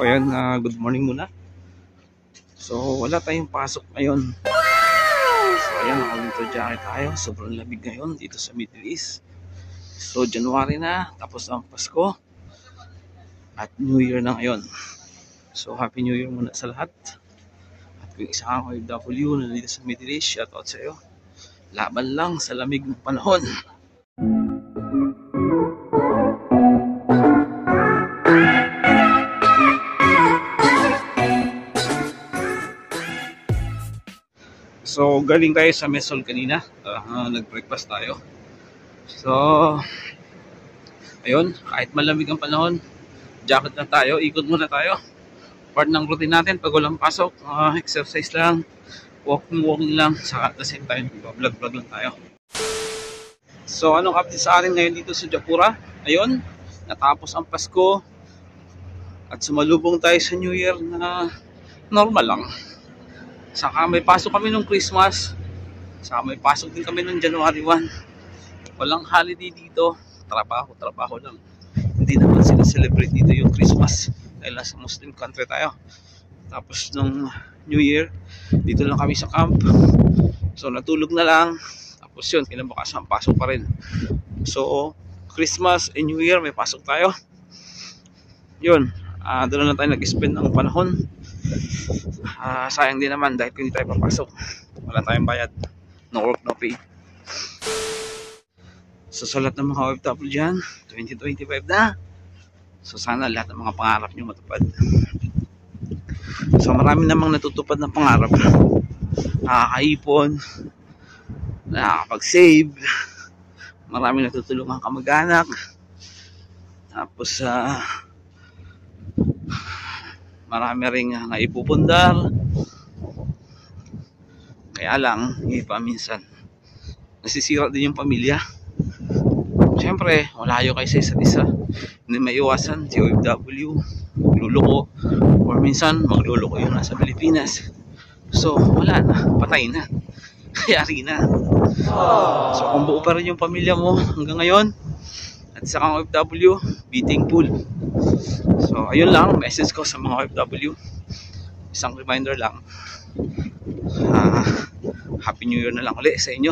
ayan, good morning muna. So, wala tayong pasok ngayon. So, ayan, naka-winter jacket tayo. Sobrang lamig ngayon dito sa Middle East. So, January na, tapos ang Pasko. At New Year na ngayon. So, Happy New Year muna sa lahat. At kung isa kang OFW na dito sa Middle East, shoutout sa iyo. Laban lang sa lamig ng panahon. So, galing tayo sa Mesol kanina. Nag-breakfast tayo. So, ayun, kahit malamig ang panahon, jacket na tayo, ikot muna tayo. Part ng routine natin pag walang pasok, exercise lang, walking lang, saka at the same time, vlog lang tayo. So, anong update sa atin ngayon dito sa Japura? Ayun, natapos ang Pasko at sumalubong tayo sa New Year na normal lang. Saka may pasok kami nung Christmas. Saka may pasok din kami nung January 1. Walang holiday dito. Trabaho lang. Hindi naman sila-celebrate dito yung Christmas. Dahil nasa Muslim country tayo. Tapos nung New Year, dito lang kami sa camp. So natulog na lang. Tapos yun, kinabukasan pasok pa rin. So Christmas and New Year may pasok tayo. Yun, doon na tayo nag-spend ng panahon. Sayang din naman dahil hindi tayo papasok, wala tayong bayad, no work, no pay. So sa lahat ng mga OFW dyan, 2025 na. So sana lahat ng mga pangarap nyo matupad. So marami namang natutupad ng pangarap. Nakakaipon, nakakapag-save, marami natutulungan kamag-anak. Tapos marami ring naipupundar. Kaya lang, iba minsan nasisira din yung pamilya. Siyempre, malayo kayo sa isa't isa. Hindi maiwasan si OFW magluloko, or minsan magluloko yung nasa Pilipinas. So, wala na, patay na, kayari na. So, kung buo pa rin yung pamilya mo hanggang ngayon, at isa kang OFW, be thankful. So, ayun lang, message ko sa mga OFW. Isang reminder lang. Happy New Year na lang ulit sa inyo.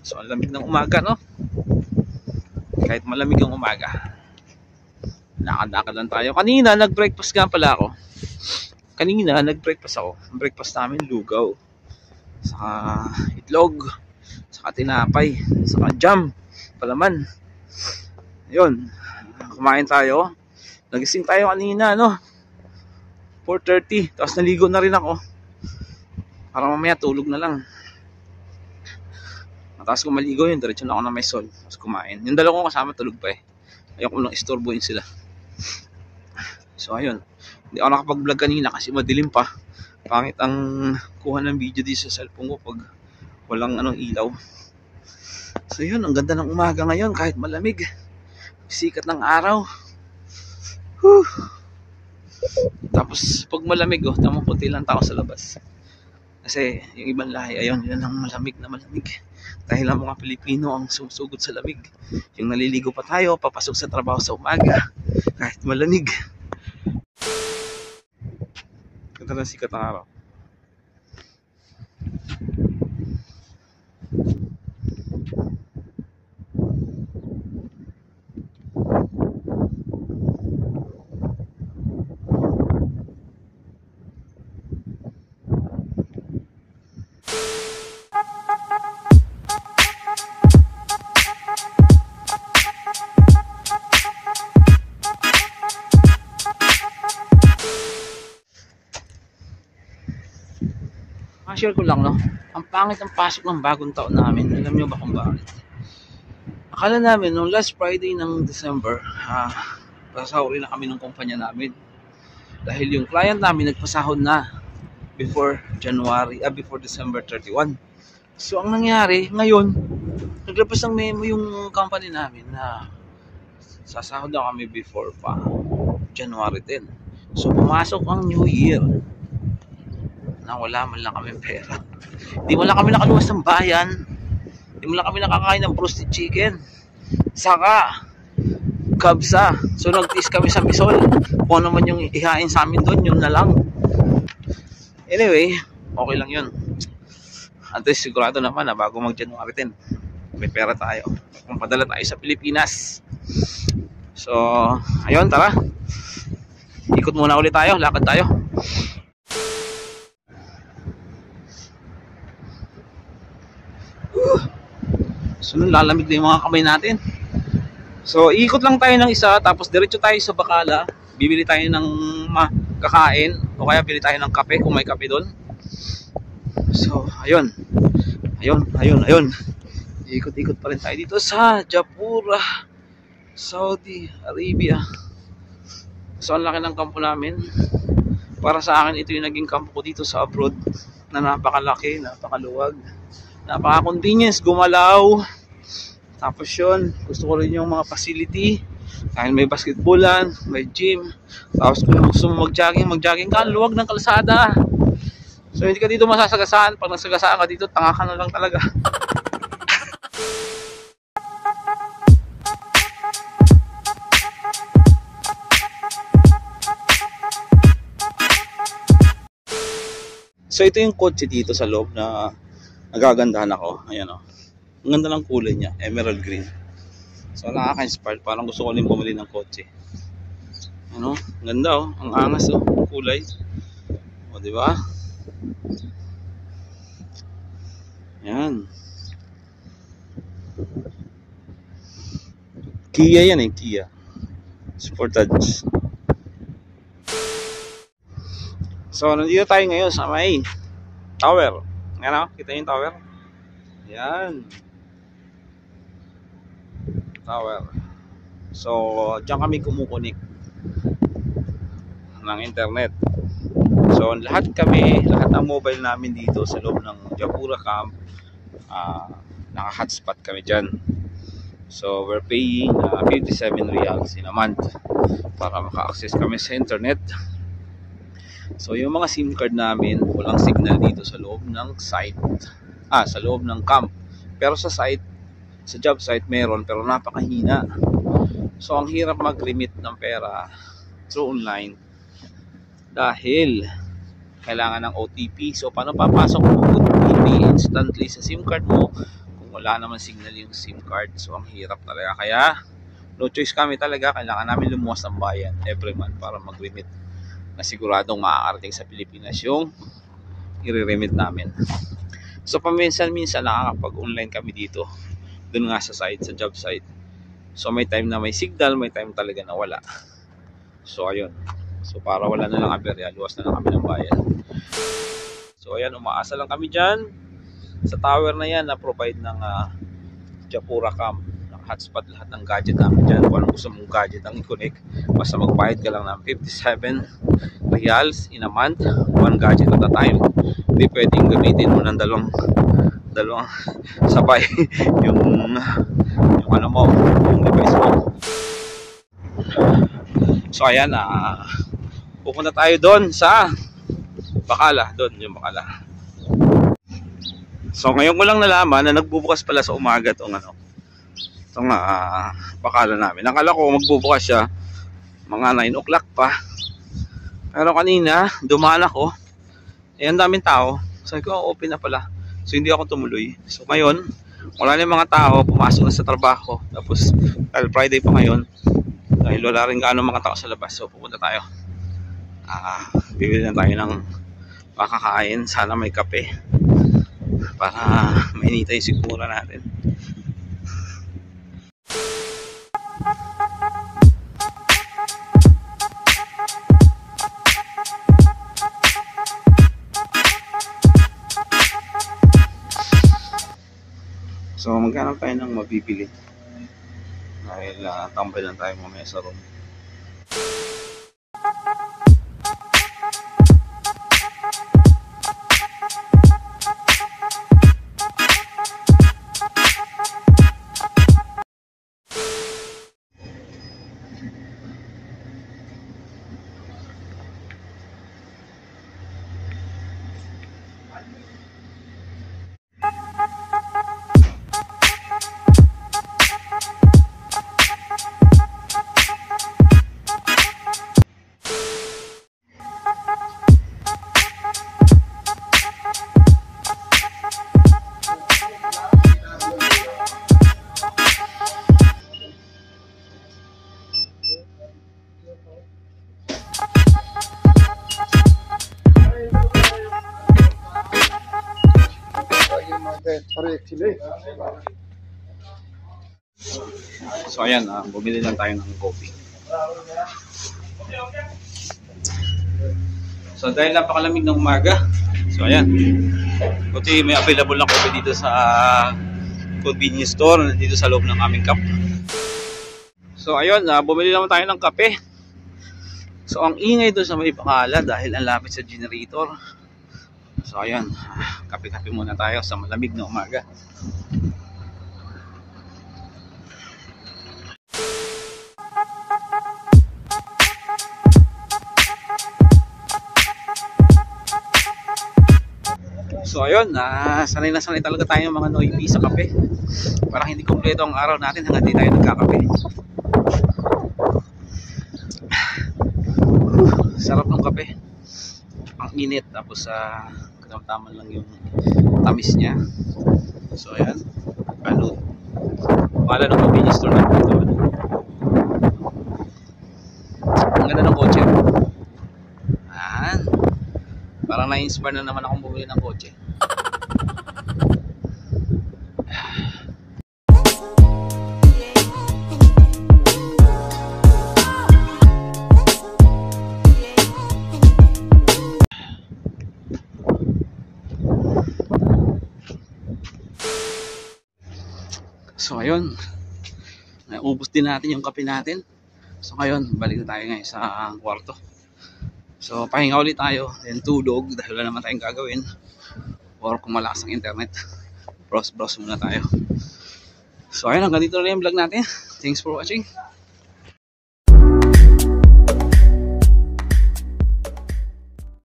So, ang lamig ng umaga, no? Kahit malamig ang umaga, lakad-lakad lang tayo. Kanina, nag-breakfast nga pala ako. Ang breakfast namin, lugaw. Saka itlog. Saka tinapay. Saka jam. Palaman. Ayun. Kumain tayo. Nagising tayo kanina, no? 4:30. Tapos naligo na rin ako. Para mamaya tulog na lang. Tapos kung maligo yun, diretso na ako na Mesol. Tapos kumain. Yung dalawa ko kasama tulog pa eh. Ayoko lang istorbohin sila. So ayun, hindi ako nakapag-vlog kanina kasi madilim pa. Pangit ang kuha ng video dito sa cellphone ko pag walang ilaw. So yun, ang ganda ng umaga ngayon kahit malamig. Sikat ng araw. Whew. Tapos pag malamig, tamang puti lang tao sa labas. Kasi yung ibang lahi, ayun, yun ang malamig na malamig. Dahil ang mga Pilipino ang sumusugod sa lamig. Yung naliligo pa tayo, papasok sa trabaho sa umaga. Kahit malamig. Ganda ng sikat ng araw. Share ko lang, no? Ang pangit ang pasok ng bagong taon namin. Alam nyo ba kung bakit? Akala namin nung last Friday ng December, pasahuri na kami ng kumpanya namin. Dahil yung client namin nagpasahod na before December 31. So ang nangyari ngayon, naglabas ng memo yung company namin na sasahod na kami before pa January 10. So pumasok ang New Year na wala man lang kami pera. Di mo lang kami nakaluwas ng bayan. Di mo lang kami nakakain ng roasted chicken. Saka kabsa. So nag-tease kami sa Misol. Kung ano man yung ihain sa amin doon, yun na lang. Anyway, okay lang yun. At least sigurado naman na bago mag-January 10, may pera tayo. Kung padala tayo sa Pilipinas. So, ayun, tara. Ikot muna ulit tayo, lakad tayo. So, lalamig na yung mga kamay natin. So, ikot lang tayo ng isa, tapos diretso tayo sa Bacala. Bibili tayo ng kakain, o kaya bili tayo ng kape kung may kape doon. So, ayun. Ayun. Ikot-ikot pa rin tayo dito sa Japura, Saudi Arabia. So, ang laki ng kampo namin. Para sa akin, ito yung naging kampo ko dito sa abroad na napakalaki, napakaluwag, napaka-convenience, gumalaw. Tapos yun, gusto ko rin yung mga facility. Dahil may basketballan, may gym. Tapos kung gusto mo mag-jogging ka, luwag ng kalsada. So, hindi ka dito masasagasaan. Pag nasagasaan ka dito, tanga ka na lang talaga. So ito yung kotse dito sa loob na nagagandahan ako. Ayan o. Ang ganda ng kulay niya. Emerald green. So nakaka-inspired. Parang gusto ko rin bumili ng kotse. Ano? Ganda o. Ang angas o. Kulay. O diba? Ayan. Kia yan eh. Kia. Sportage. So, nandito tayo ngayon sa may tower. Yan o, kita yung tower? Yan. Tower. So, dyan kami kumukunik ng internet. So, lahat ng mobile namin dito sa loob ng Japura camp, naka-hotspot kami dyan. So, we're paying 57 reals in a month para maka-access kami sa internet. So yung mga SIM card namin, walang signal dito sa loob ng site. Sa loob ng camp. Pero sa site, sa job site meron, pero napakahina. So ang hirap mag-remit ng pera through online dahil kailangan ng OTP. So paano papasok ng OTP instantly sa SIM card mo kung wala naman signal yung SIM card? So ang hirap talaga. Kaya no choice kami talaga, kailangan namin lumuwas ng bayan every month para mag-remit na siguradong makakarating sa Pilipinas yung i-remit namin. So paminsan-minsan nakakapag-online kami dito. Doon nga sa site, sa job site. So may time na may signal, may time talaga na wala. So ayun. So para wala na lang aberya, luwas na lang kami ng bayan. So ayan, umaasa lang kami dyan sa tower na yan na provide ng Japura Camp. Hotspot lahat ng gadget namin dyan. Kung anong gusto mong gadget ang i-connect, basta magbayad ka lang ng 57 reals in a month, one gadget at a time. Hindi pwedeng gamitin mo ng dalawang sabay yung ano mo, yung device mo. So ayan, pupunta tayo doon sa Bacala, doon yung Bacala. So ngayon ko lang nalaman na nagbubukas pala sa umaga itong itong Bacala namin. Nakala ko magbubukas siya mga 9 o'clock pa. Pero kanina, dumaan ako. Ang daming tao. Sabi ko, open na pala. So hindi ako tumuloy. So ngayon, wala na yung mga tao. Pumasok na sa trabaho. Tapos, dahil Friday pa ngayon, dahil wala rin gaano mga tao sa labas. So pupunta tayo. Bibili na tayo ng makakain. Sana may kape. Para mainita yung sigura natin. So maghanap tayo ng mabibili dahil tambay lang tayo mamaya sa room. So ayan, bumili lang tayo ng coffee. So dahil napakalamig ng umaga, so ayan, buti may available na coffee dito sa convenience store dito sa loob ng aming camp. So ayun, bumili naman tayo ng kape. So ang ingay doon sa may pakala dahil ang lapit sa generator. So ayan, kape-kape muna tayo sa malamig na umaga. So ayun, sanay na sanay talaga tayo mga noibi sa kape. Parang hindi kumpleto ang araw natin hanggang di tayo nagkakape. Sarap ng kape. Ang init, tapos katamtaman lang yung tamis niya. So ayan, ano, wala ng convenience store natin ito. Ang ganda ng kotse. Ayan, parang na-inspire na naman akong bumili ng kotse. So ayun, naubos din natin yung kape natin. So ngayon, balik na tayo ngayon sa kwarto. So pahinga ulit tayo, then tulog dahil wala naman tayong gagawin. Or kung malakas ang internet, browse muna tayo. So ayun, hanggang dito na yung vlog natin. Thanks for watching.